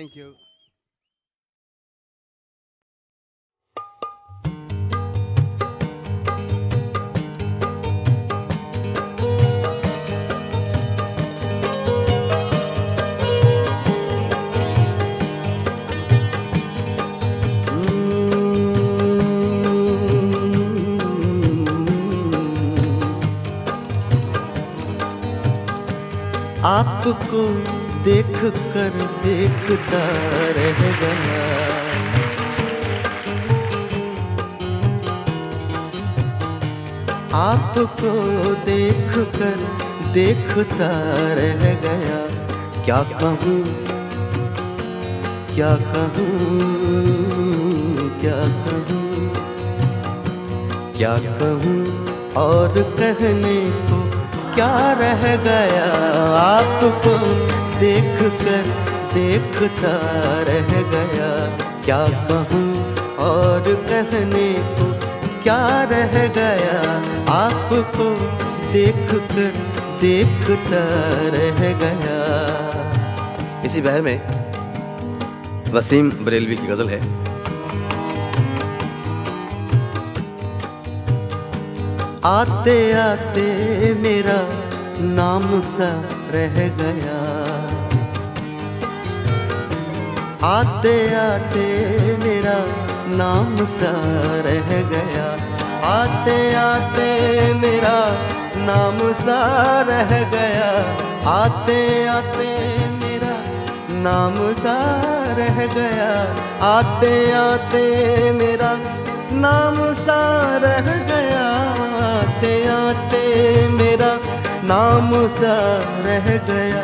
Thank you. आपको देख कर देखता रह गया, आपको देख कर देखता रह गया। क्या कहूँ क्या कहूँ क्या कहूँ क्या कहूँ और कहने को क्या रह गया। आपको देख कर देखता रह गया। क्या कहूँ और कहने को क्या रह गया। आपको देख कर देखता रह गया। इसी बहर में वसीम बरेलवी की गजल है। आते आते मेरा नाम सा रह गया, आते आते मेरा नाम सा रह गया, आते आते मेरा नाम सा रह गया, आते आते मेरा नाम सा रह गया, आते आते मेरा नाम सा रह गया, आते आते मेरा नाम सा रह गया।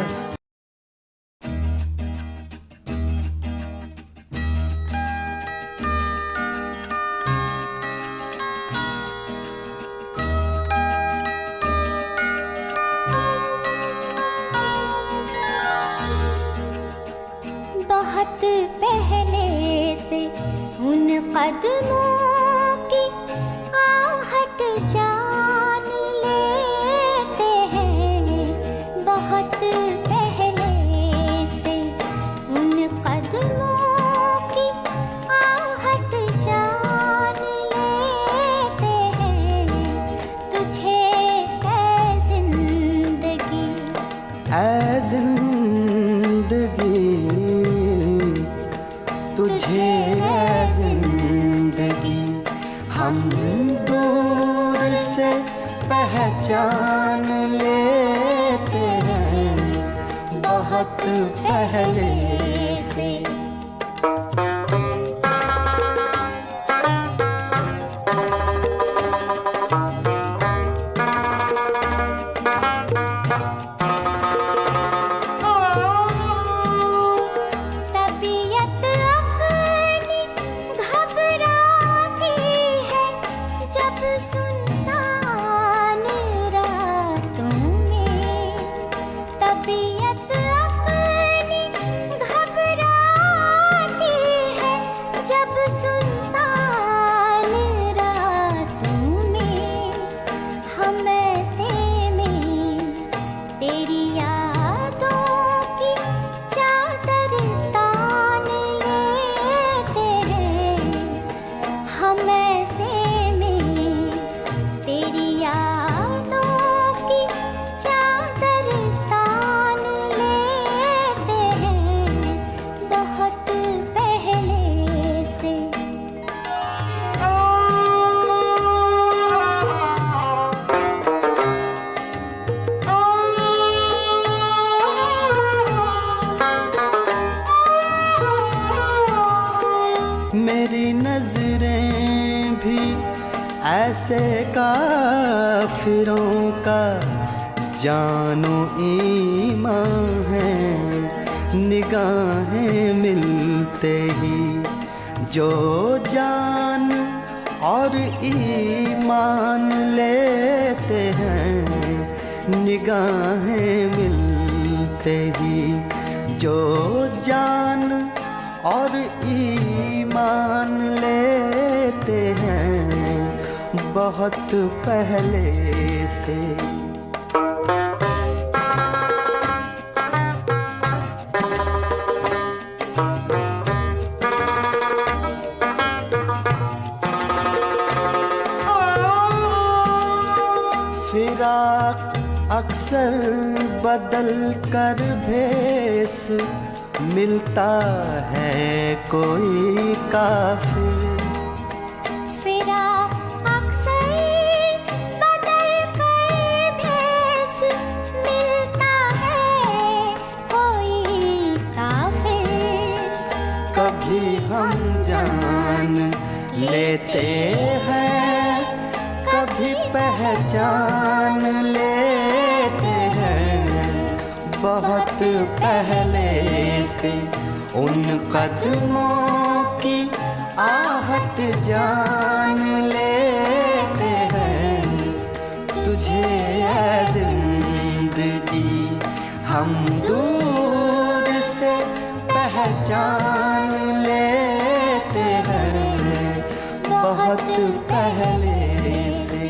बहुत पहले से उन कदमों की आहट जान लेते हैं, बहुत पहले से उन कदमों की आहट जान लेते हैं। तुझे ऐ जिंदगी तुझे जिंदगी हम दूर से पहचान लेते हैं, बहुत पहले से। सुनसान रातों में तबीयत अपनी घबराती है, जब सुनसान रातों में हम ऐसे में तेरी यादों की चादर तान लेते हैं, हम ऐसे तेरी यादों की चादर तान लेते हैं, बहुत पहले से। मेरी नजरें भी ऐसे काफिरों का जानो ईमान है, निगाहें मिलते ही जो जान और ईमान लेते हैं, निगाहें मिलते ही जो जान और ईमान लेते हैं, बहुत पहले से। फिराक अक्सर बदल कर भेस मिलता है कोई काफिर। फिराक अक्सर बदल कर भेस मिलता है कोई काफिर। कभी हम जान लेते हैं, कभी पहचान लेते हैं। बहुत पहले से उन कदमों की आहट जान लेते हैं। तुझे ऐ जिंदगी हम दूर से पहचान लेते हैं, बहुत पहले से।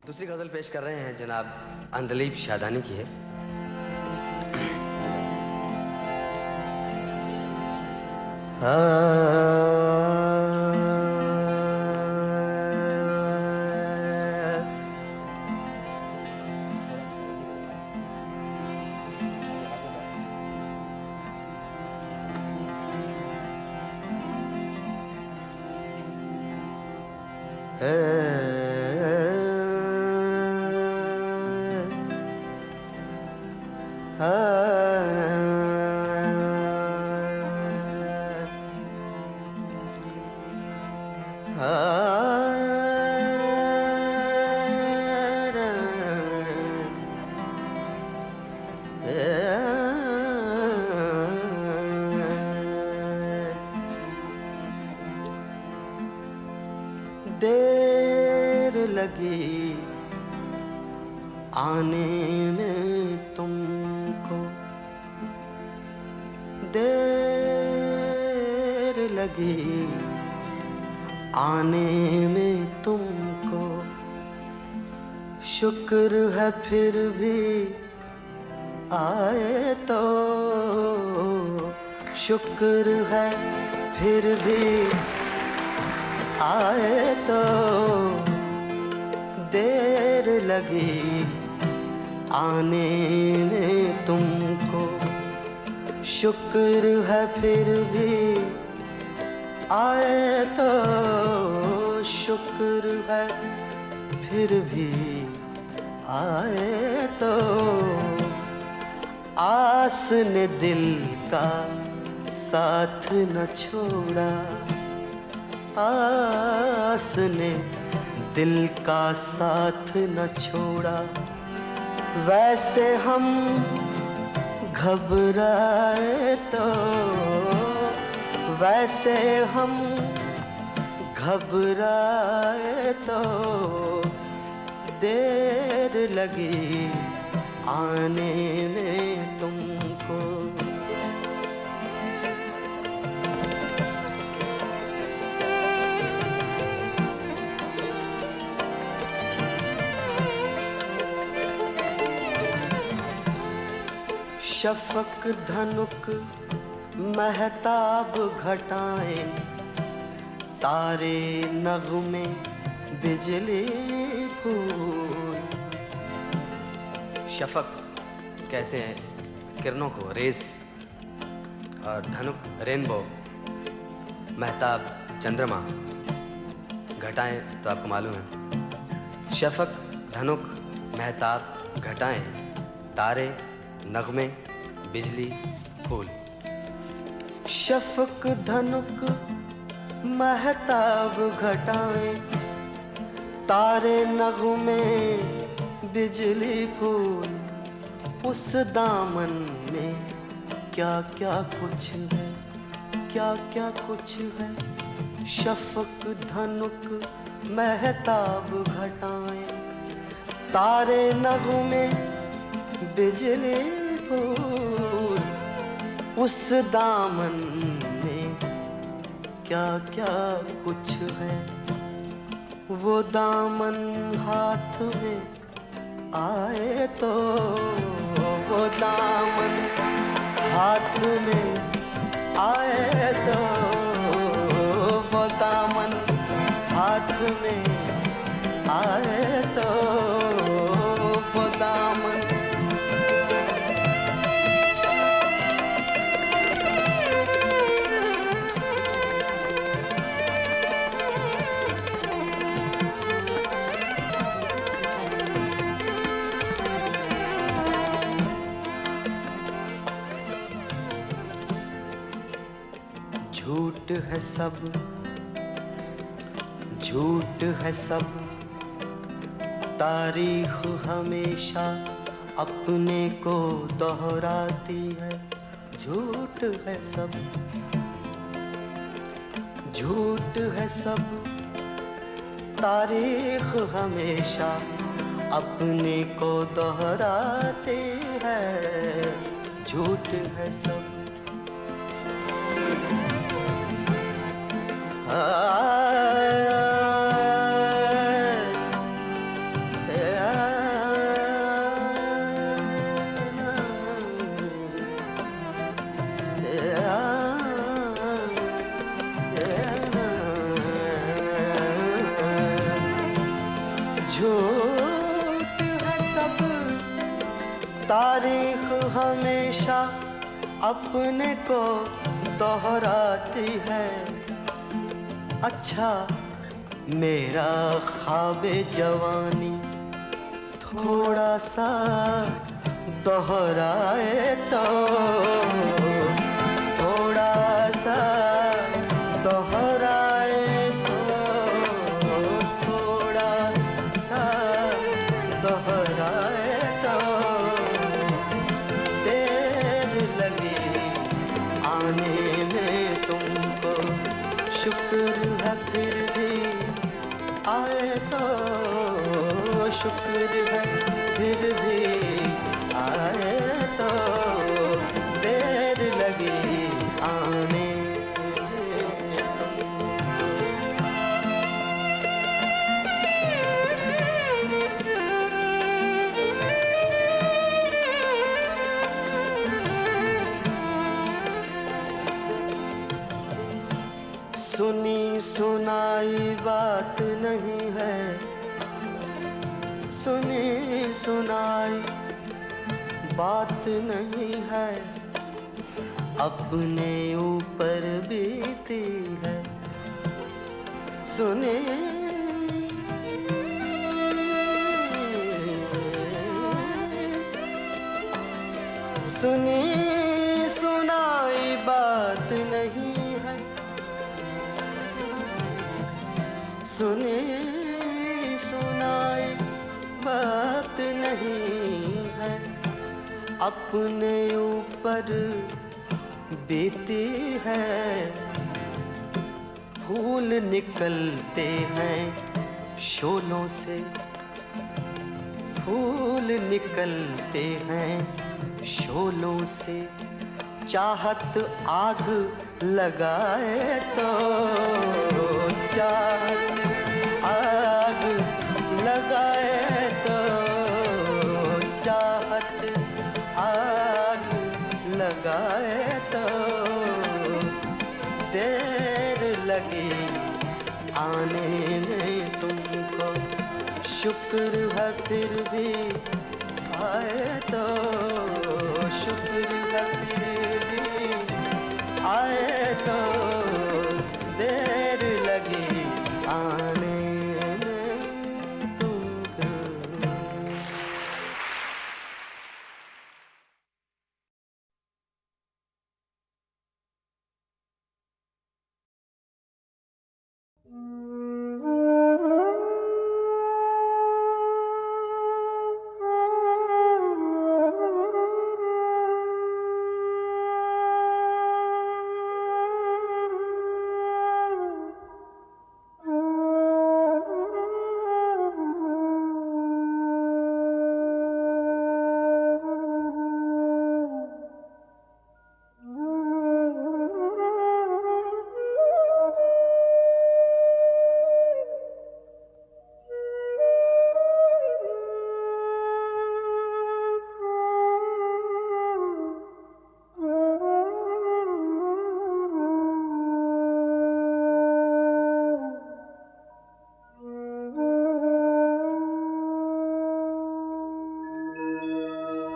दूसरी गजल पेश कर रहे हैं जनाब अंदलीब शादानी की है। देर लगी आने में तुमको, देर लगी आने में तुमको। शुक्र है फिर भी आए तो, शुक्र है फिर भी आए तो। देर लगी आने में तुमको, शुक्र है फिर भी आए तो। शुक्र है फिर भी आए तो। आस ने दिल का साथ न छोड़ा, आस ने दिल का साथ न छोड़ा। वैसे हम घबराए तो, वैसे हम घबराए तो। देर लगी आने में तुमको। शफक धनुक महताब घटाएं, तारे नगमे बिजली फूल। शफक कहते हैं किरणों को, रेस, और धनुक रेनबो, महताब चंद्रमा। घटाएं तो आपको मालूम है, शफक धनुक महताब घटाएं, तारे नगमे बिजली फूल। शफक धनुक महताब घटाएं, तारे नगमे बिजली फूल। उस दामन में क्या क्या कुछ है, क्या क्या कुछ है। शफक धनुक महताब घटाएं, तारे नगमे बिजली फूल। उस दामन में क्या क्या कुछ है। वो दामन हाथ में आए तो, वो दामन हाथ में आए तो, वो दामन हाथ में आए तो, वो दामन झूठ है सब, झूठ है सब, तारीख हमेशा अपने को दोहराती है। झूठ है सब, झूठ है सब, तारीख हमेशा अपने को दोहराती है। झूठ है सब। झूठ है सब, तारीख हमेशा अपने को दोहराती है। अच्छा मेरा ख्वाबे जवानी थोड़ा सा दोहराए तो, थोड़ा सा दोहराए तो, थोड़ा सा दोहराए तो, देर लगी आने में तुमको, शुक्र है फिर भी आए तो, शुक्र है फिर भी आए तो, देर लगी आने सुनी सुनाई बात नहीं है, सुनी सुनाई बात नहीं है, अपने ऊपर बीती है। सुनी सुनी सुनाई बात नहीं है, सुनी सुनाई बात नहीं है, अपने ऊपर बीती है। फूल निकलते हैं शोलों से, फूल निकलते हैं शोलों से, चाहत आग लगाए तो, चाहत आग लगाए तो, चाहत आग लगाए तो, देर लगी आने में तुमको, शुक्र है फिर भी आए तो, शुक्र है फिर भी आए तो, देर लगी आने में तुमको।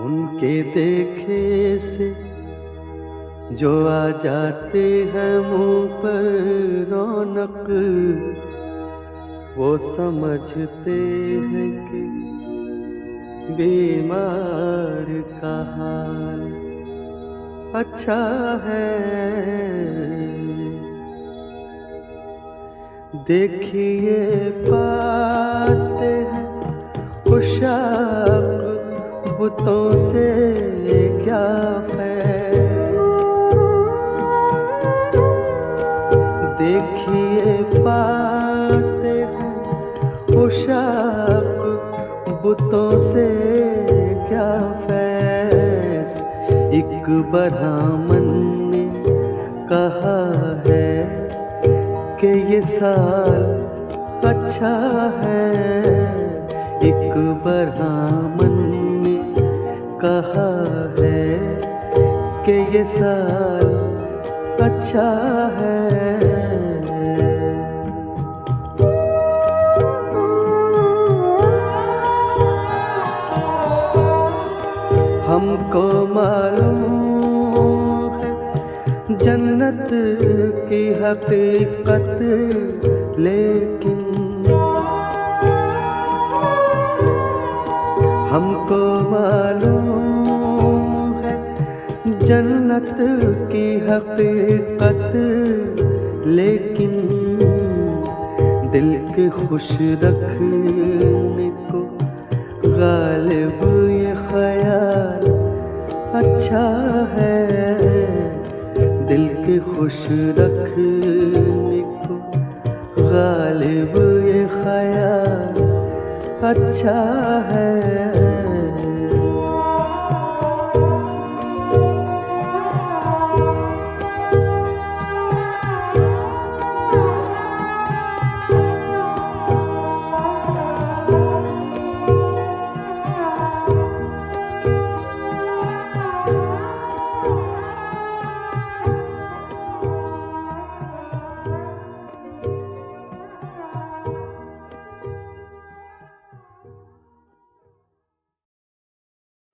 उनके देखे से जो आ जाते हैं मुंह पर रौनक, वो समझते हैं कि बीमार का हाल अच्छा है। देखिए पाते हैं खुशाक बुतों से क्या फैज़। देखिए पाते हैं खुशाक बुतों से क्या फैज़। एक ब्राह्मण ने कहा है कि ये साल अच्छा है। एक ब्राह्मण ने कहा है कि ये साल अच्छा है। हमको मालूम है जन्नत की हकीकत, लेकिन हमको मालूम है जन्नत की हकीकत, लेकिन दिल के खुश रखने को गालिब ये ख्याल अच्छा है। दिल के खुश रखने को गालिब ये ख्याल अच्छा है।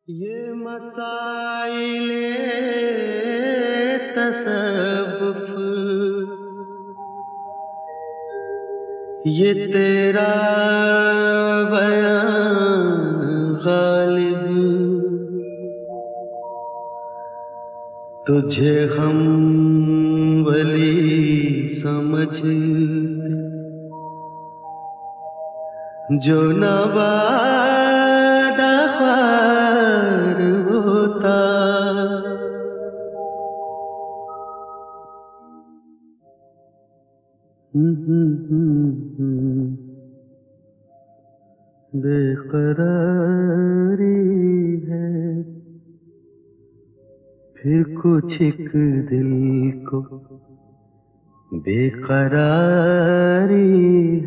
ये मसाइले तसव्वुफ, ये तेरा बयान गालिब, तुझे हम वली समझते जो नवादा ख्वार होता। बेकरारी है फिर कुछ एक दिल को बेकरारी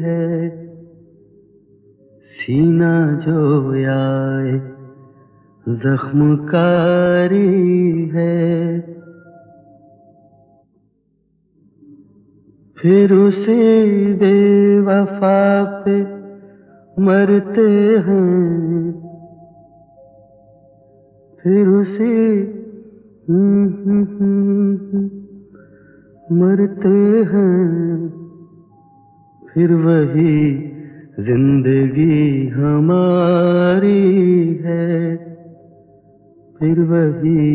है। सीना जो आए जख्मकारी है, फिर उसे बेवफा पे मरते हैं। फिर उसे मरते हैं। फिर वही जिंदगी हमारी है। फिर वही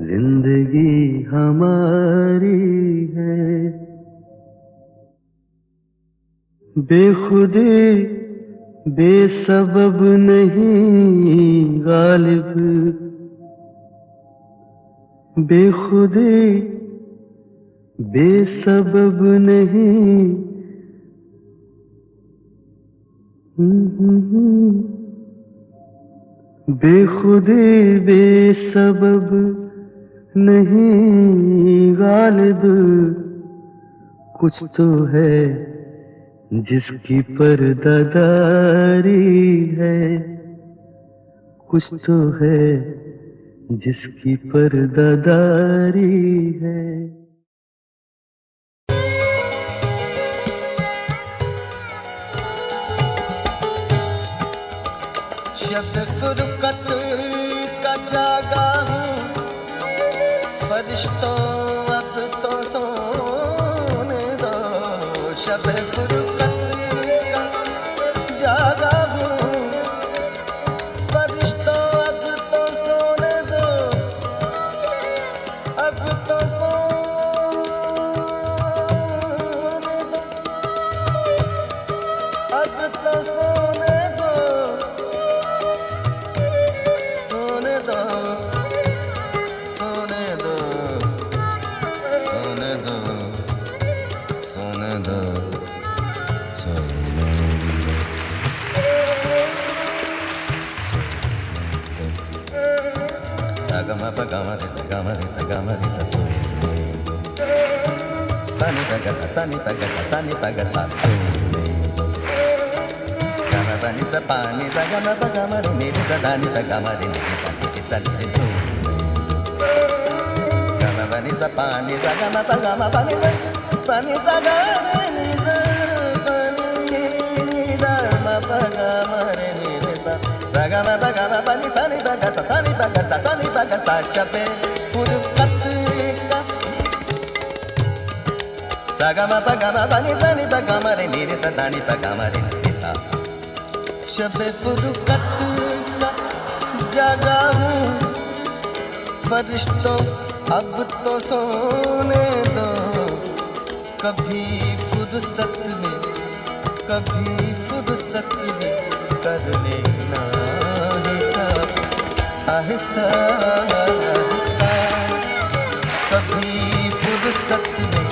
जिंदगी हमारी है। बेखुदी बेसबब नहीं गालिब, बेखुदी बेसबब नहीं। बेखुदी बेसबब नहीं गालिब, कुछ तो है जिसकी पर्दादारी है। कुछ तो है जिसकी पर्दादारी है। शब फुरकत जागा हूँ फरिश्तों अब तो सोने दो शब फुरकत का जागा हूँ फरिश्तों अब तो सोने दो अब तो सोने दो अब तो सोने दो सोने दो सोने दो सोने दो सोने दो सोने सागमा पगमा रे सगमा रे सगमा रे सोने दो सानी पग सानी पग सानी पग सोने दो गाना बनी सा पानी सगमा पगमा रे नीरे सदानी पगमा रे नीरे सानी सानी रे गाना बनी सा पानी सगमा पगमा पानी पानी सगा रे नी सा पानी नी दा पगमा रे नीरे सा सगमा पगमा पानी सानी पग सानी पग सा शबे फुरकत का सगमा पगमा पानी सानी पगमा रे नीरे सदानी पगमा रे नीरे सा शबे फुरकत का जागा हूँ फरिश्तों अब तो सोने दो कभी फुर्सत में कर लेना हिसाब आहिस्ता आहिस्ता कभी फुर्सत में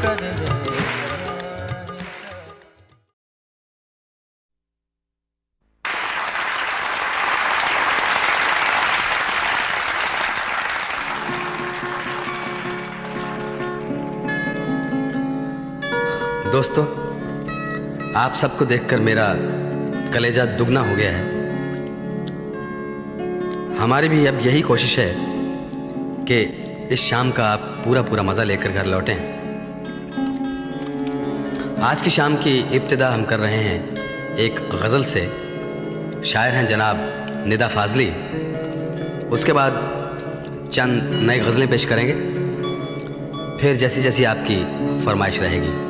कर लेना हिसाब। दोस्तों, आप सबको देखकर मेरा कलेजा दुगना हो गया है। हमारी भी अब यही कोशिश है कि इस शाम का आप पूरा मज़ा लेकर घर लौटें। आज की शाम की इब्तिदा हम कर रहे हैं एक गज़ल से। शायर हैं जनाब निदा फाजली। उसके बाद चंद नई गज़लें पेश करेंगे, फिर जैसी जैसी आपकी फरमाइश रहेगी।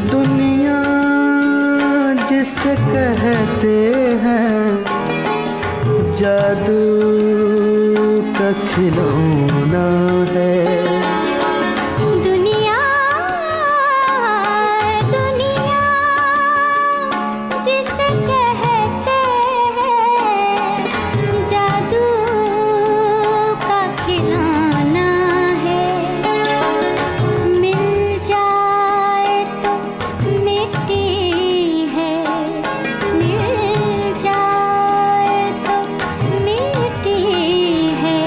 दुनिया जिसे कहते हैं जादू का खिलौना है। दुनिया दुनिया जिसे कहते हैं जादू का खिलौना है। मिल जाए तो मिट्टी है, मिल जाए तो मिट्टी है।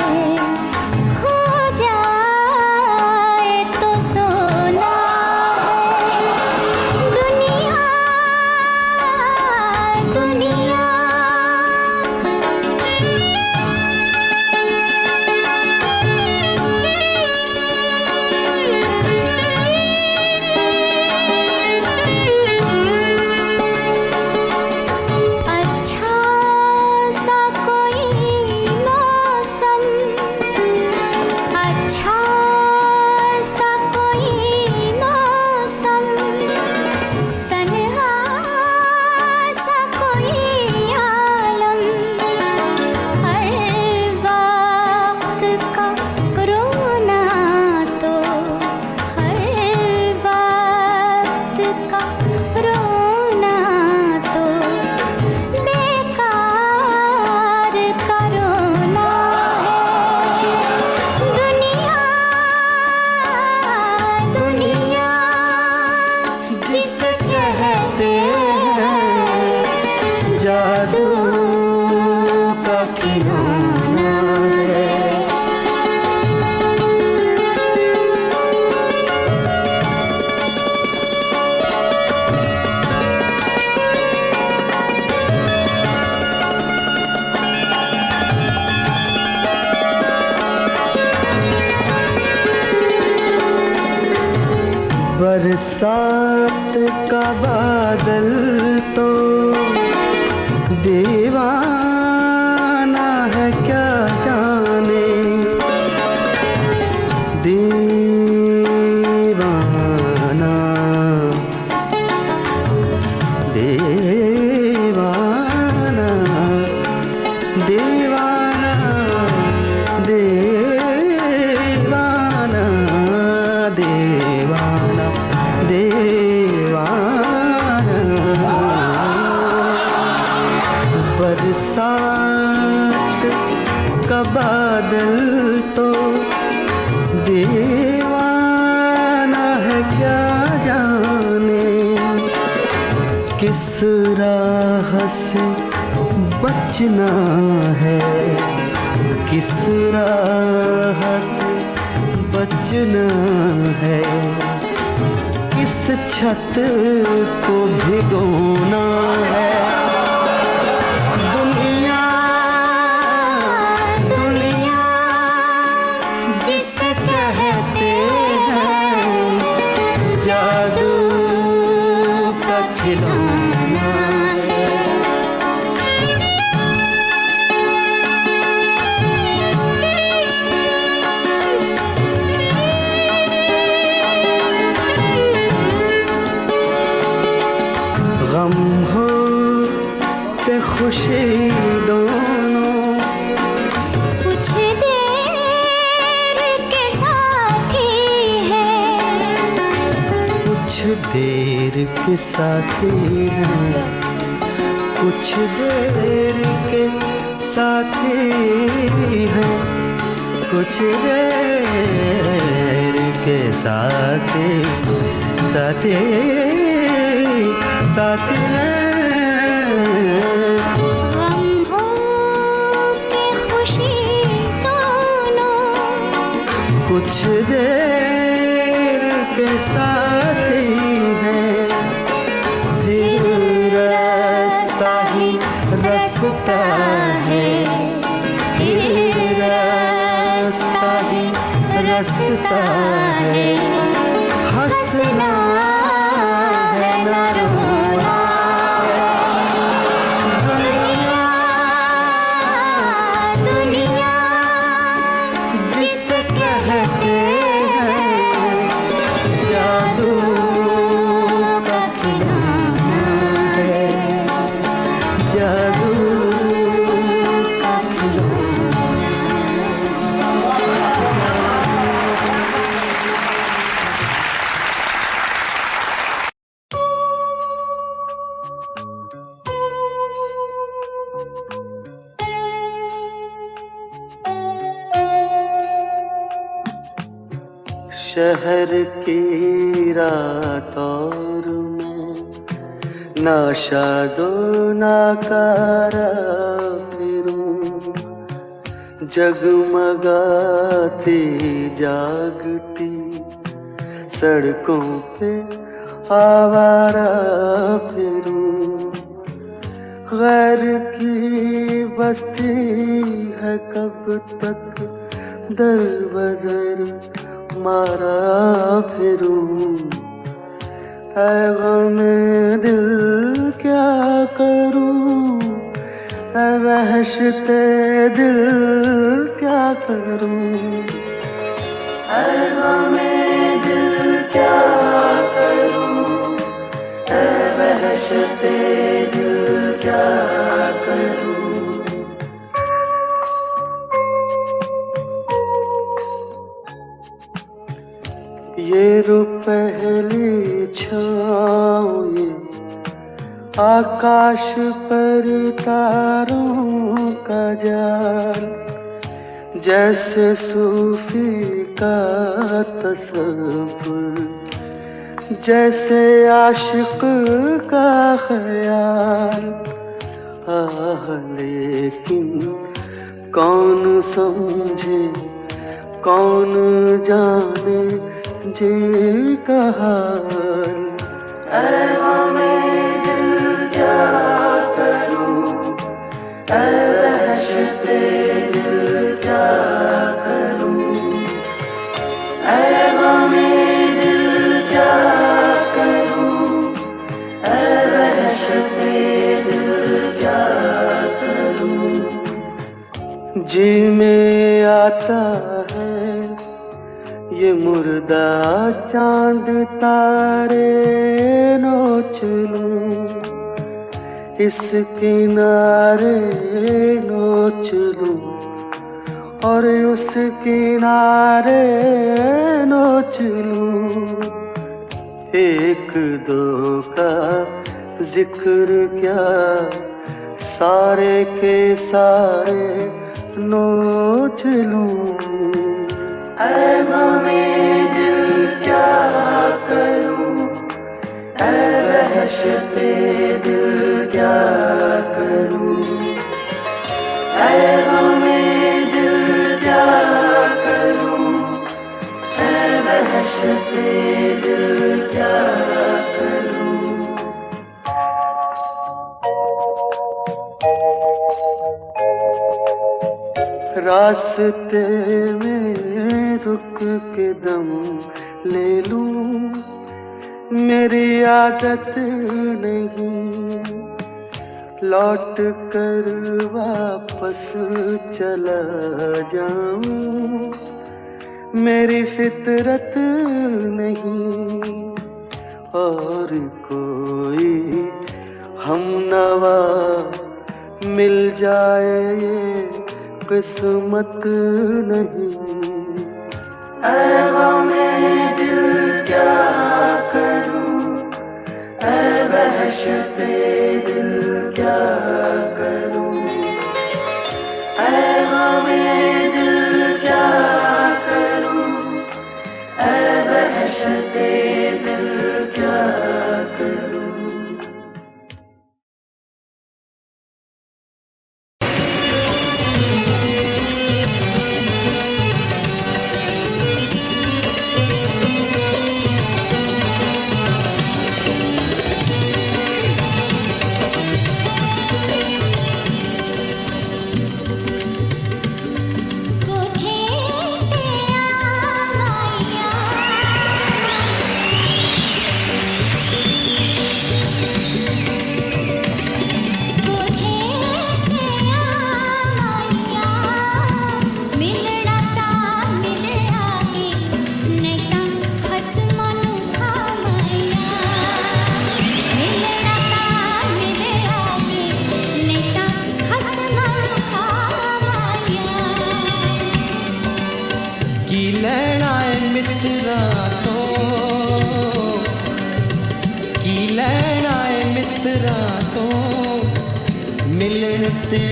बरसात का बादल तो दीवाना है क्या जाने, दीवाना दीवाना दीवाना दीवाना दीवाना दीवाना। बरसात का बादल तो दीवाना है क्या जाने, किस राह से बचना है, किस राह से बचना है, किस छत को भिगोना है। दुनिया दुनिया जिसे कहते हैं जादू का खिलौना है। गम हो के खुशी दोनों कुछ देर के साथी है, कुछ देर के साथी हैं, कुछ देर के साथी हैं, कुछ देर के साथी साथी साथी हैं। गम हो के खुशी दोनों कुछ देर के साथी हैं, फिर रास्ता ही रास्ता है, फिर रास्ता ही रास्ता है। हंसना है न रोना, दुनिया दुनिया जिसे कहते हैं जादू का खिलौना है, जादू का खिलौना। शहर की रात और मैं नाशादो नाकारा फिरूं, जगमगाती जागती सड़कों पे आवारा फिरूं। गैर की बस्ती है कब तक दर बदर मारा फिरूं। ऐ गमे दिल क्या करूं, ऐ वहशते दिल क्या करूं, ऐ गमे दिल क्या करूं, ऐ वहशते दिल क्या करूं। ये रुपहली छाँव ये आकाश पर तारों का जाल, जैसे सूफी का तसव्वुर, जैसे आशिक का ख्याल। आह लेकिन कौन समझे कौन जाने जी का हाल। ऐ गमे दिल क्या करूं, ऐ वहशते दिल क्या करूं, ऐ गमे दिल क्या जी में आता है ये मुर्दा चांद तारे नोच लूं, इस किनारे नोच लूं और उस किनारे नोच लूं। एक दो का जिक्र क्या, सारे के सारे नोच लूं। ऐ मामे दिल क्या करूं, ऐ वहशते दिल क्या करूं, ऐ मामे दिल क्या करूं, ऐ वहशते दिल क्या करूं। रास्ते में रुक के दम ले लूं, मेरी आदत नहीं लौट कर वापस चला जाऊं, मेरी फितरत नहीं। और कोई हमनवा मिल जाए ये किस्मत नहीं। ऐ गमे दिल क्या करूं, ऐ वहशते दिल क्या करूं, ऐ गमे दिल क्या करूं, ऐ वहशते दिल क्या करूं। ते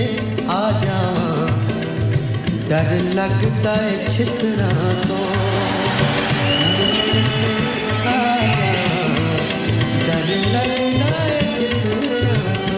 आ जावां, डर लगदा है छितरा तो। आ जावां, डर लगदा है छितरा तो।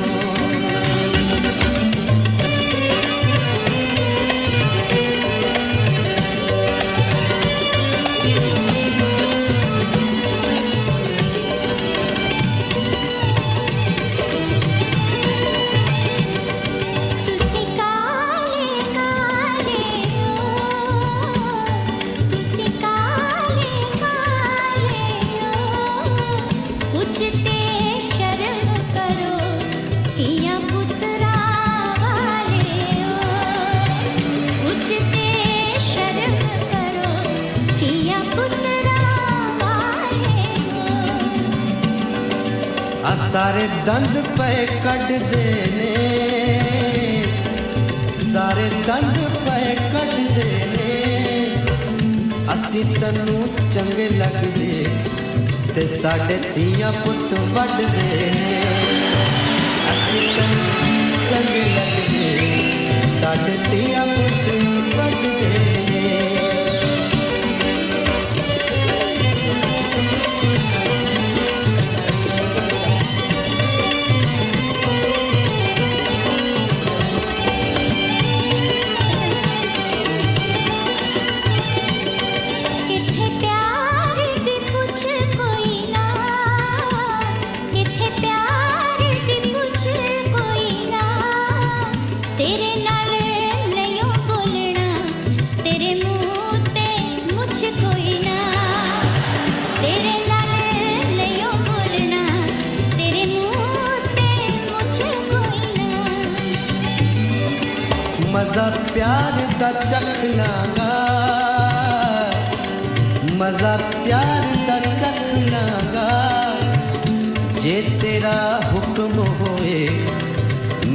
सारे दंद पे कट देने, सारे दंद पे कट देने, असी तन्नू चंगे लगदे ते साडे तियां पुत वड देने। असी तन्नू चंगे लगदे साडे तियां पुत वड देने। तेरे नाल नहीं बोलना, मजा प्यार दा चख लांगा, मजा प्यार दा चख लांगा, जे तेरा हुक्म होए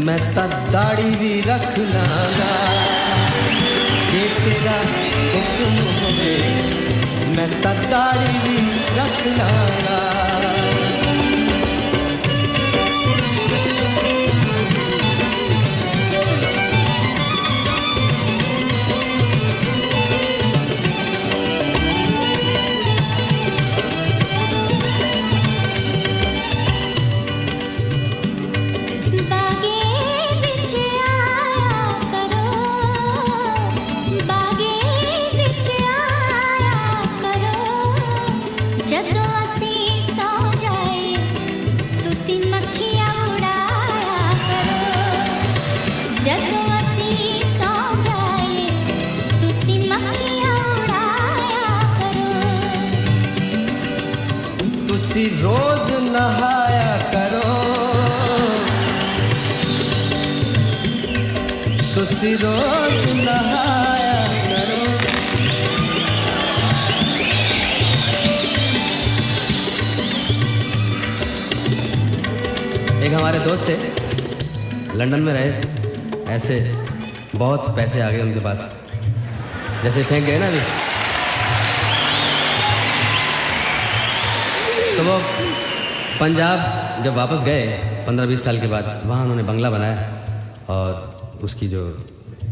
मैं ता दाढ़ी भी रख लांगा, जे तेरा हुक्म होए मैं ता दाढ़ी भी रख लांगा। तुसी रोज नहाया करो, तुसी रोज नहाया करो। एक हमारे दोस्त थे, लंदन में रहे, ऐसे बहुत पैसे आ गए उनके पास, जैसे फेंक गए ना अभी, तो वो पंजाब जब वापस गए 15-20 साल के बाद, वहाँ उन्होंने बंगला बनाया और उसकी जो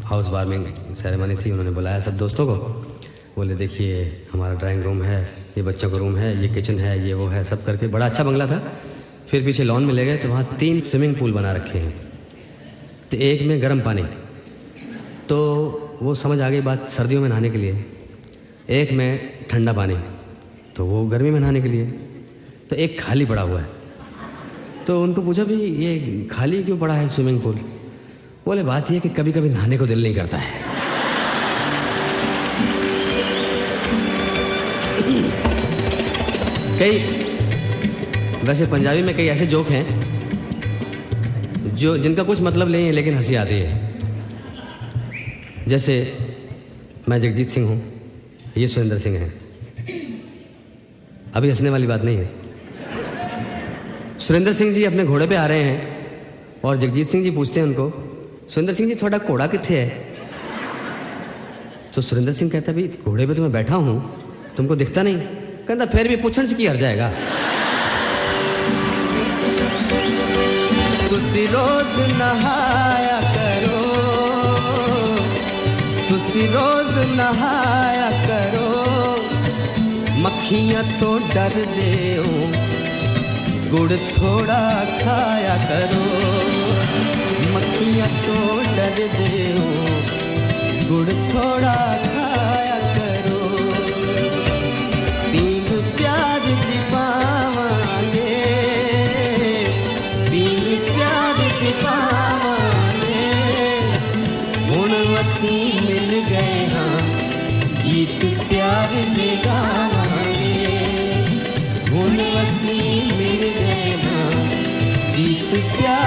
हाउस वार्मिंग सेरेमनी थी उन्होंने बुलाया सब दोस्तों को। बोले देखिए हमारा ड्राइंग रूम है, ये बच्चों का रूम है, ये किचन है, ये वो है, सब करके बड़ा अच्छा बंगला था। फिर पीछे लॉन में ले गए तो वहाँ 3 स्विमिंग पूल बना रखे हैं, तो एक में गर्म पानी, तो वो समझ आ गई बात सर्दियों में नहाने के लिए, एक में ठंडा पानी तो वो गर्मी में नहाने के लिए, तो एक खाली पड़ा हुआ है। तो उनको पूछा भी ये खाली क्यों पड़ा है स्विमिंग पूल? बोले बात ये कि कभी कभी नहाने को दिल नहीं करता है। कई वैसे पंजाबी में कई ऐसे जोक हैं जो जिनका कुछ मतलब नहीं है लेकिन हंसी आती है। जैसे मैं जगजीत सिंह हूँ, ये सुरेंद्र सिंह हैं। अभी हंसने वाली बात नहीं है। सुरेंद्र सिंह जी अपने घोड़े पे आ रहे हैं और जगजीत सिंह जी पूछते हैं उनको, सुरेंद्र सिंह जी थोड़ा घोड़ा किथे है? तो सुरेंद्र सिंह कहता भाई घोड़े पे तो मैं बैठा हूँ, तुमको दिखता नहीं? कहता फिर भी पूछन च की हर जाएगा। तुसी रोज नहाया करो, तुसी रोज नहाया करो, मक्खियाँ तो डर दे हो, गुड़ थोड़ा खाया करो, मक्खियाँ तो डर दे हो, गुड़ थोड़ा खाया करो। पींग प्यार दी पावांगे, पींग प्यार दी पावांगे, हुण असी मिल गए हाँ, गीत प्यार दे गावांगे, हुण असी मिल गए हाँ, गीत प्यार